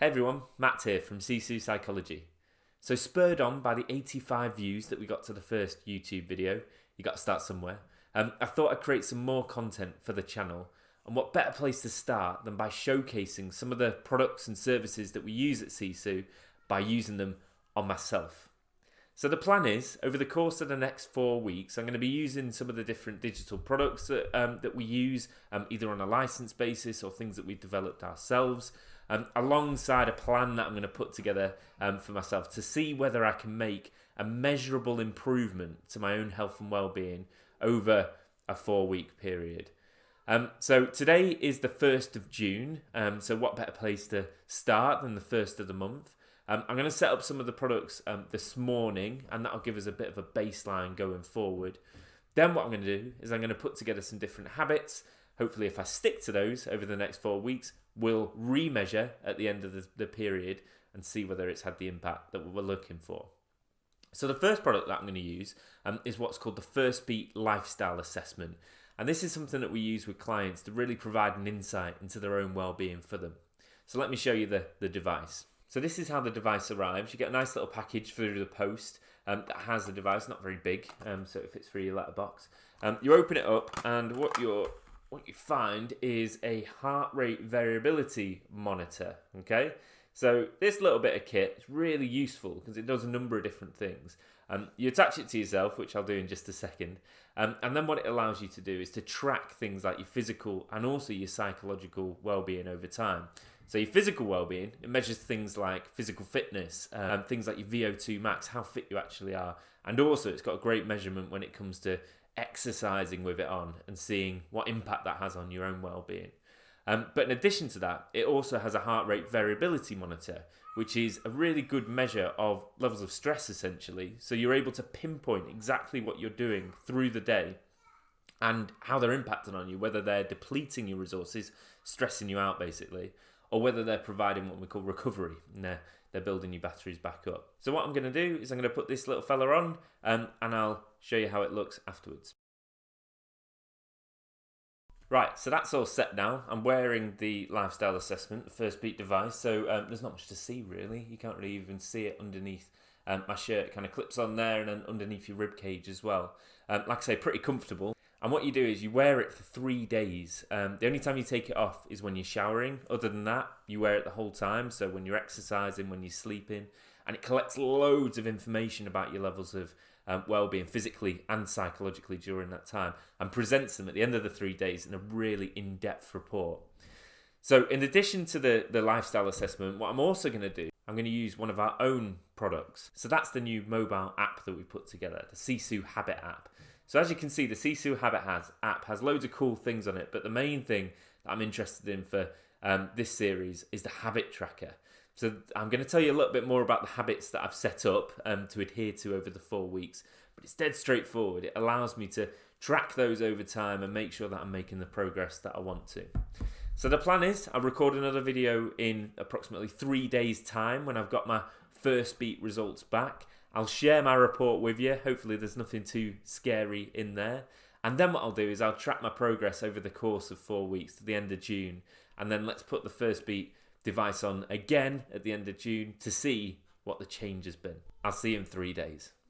Hey everyone, Matt here from Sisu Psychology. So spurred on by the 85 views that we got to the first YouTube video, you got to start somewhere, I thought I'd create some more content for the channel, and what better place to start than by showcasing some of the products and services that we use at Sisu by using them on myself. So the plan is, over the course of the next 4 weeks, I'm going to be using some of the different digital products that we use, either on a license basis or things that we've developed ourselves, alongside a plan that I'm going to put together for myself to see whether I can make a measurable improvement to my own health and well-being over a 4-week period. So today is the 1st of June, so what better place to start than the first of the month. I'm going to set up some of the products this morning, and that'll give us a bit of a baseline going forward. Then what I'm going to do is I'm going to put together some different habits. Hopefully if I stick to those over the next 4 weeks, we'll remeasure at the end of the period and see whether it's had the impact that we're looking for. So the first product that I'm going to use is what's called the Firstbeat Lifestyle Assessment. And this is something that we use with clients to really provide an insight into their own well-being for them. So let me show you the device. So this is how the device arrives. You get a nice little package through the post that has the device, not very big, so it fits through your letterbox. You open it up, and what you find is a heart rate variability monitor. Okay, so this little bit of kit is really useful because it does a number of different things. You attach it to yourself, which I'll do in just a second, and then what it allows you to do is to track things like your physical and also your psychological well-being over time. So your physical well-being, it measures things like physical fitness, things like your VO2 max, how fit you actually are. And also it's got a great measurement when it comes to exercising with it on and seeing what impact that has on your own well-being. But in addition to that, it also has a heart rate variability monitor, which is a really good measure of levels of stress essentially. So you're able to pinpoint exactly what you're doing through the day and how they're impacting on you, whether they're depleting your resources, stressing you out basically, or whether they're providing what we call recovery, and they're building your batteries back up. So what I'm going to do is I'm going to put this little fella on, and I'll show you how it looks afterwards. Right, so that's all set now. I'm wearing the lifestyle assessment, the Firstbeat device, so there's not much to see really. You can't really even see it underneath my shirt. It kind of clips on there and then underneath your rib cage as well. Like I say, pretty comfortable. And what you do is you wear it for 3 days. The only time you take it off is when you're showering. Other than that, you wear it the whole time. So when you're exercising, when you're sleeping. And it collects loads of information about your levels of well-being physically and psychologically during that time, and presents them at the end of the 3 days in a really in-depth report. So in addition to the lifestyle assessment, what I'm also going to do, I'm going to use one of our own products. So that's the new mobile app that we put together, the Sisu Habit app. So as you can see, the Sisu Habit app has loads of cool things on it, but the main thing that I'm interested in for this series is the habit tracker. So I'm going to tell you a little bit more about the habits that I've set up to adhere to over the 4 weeks, but it's dead straightforward. It allows me to track those over time and make sure that I'm making the progress that I want to. So the plan is I'll record another video in approximately 3 days' time when I've got my Firstbeat results back. I'll share my report with you. Hopefully there's nothing too scary in there. And then what I'll do is I'll track my progress over the course of 4 weeks to the end of June. And then let's put the Firstbeat device on again at the end of June to see what the change has been. I'll see you in 3 days.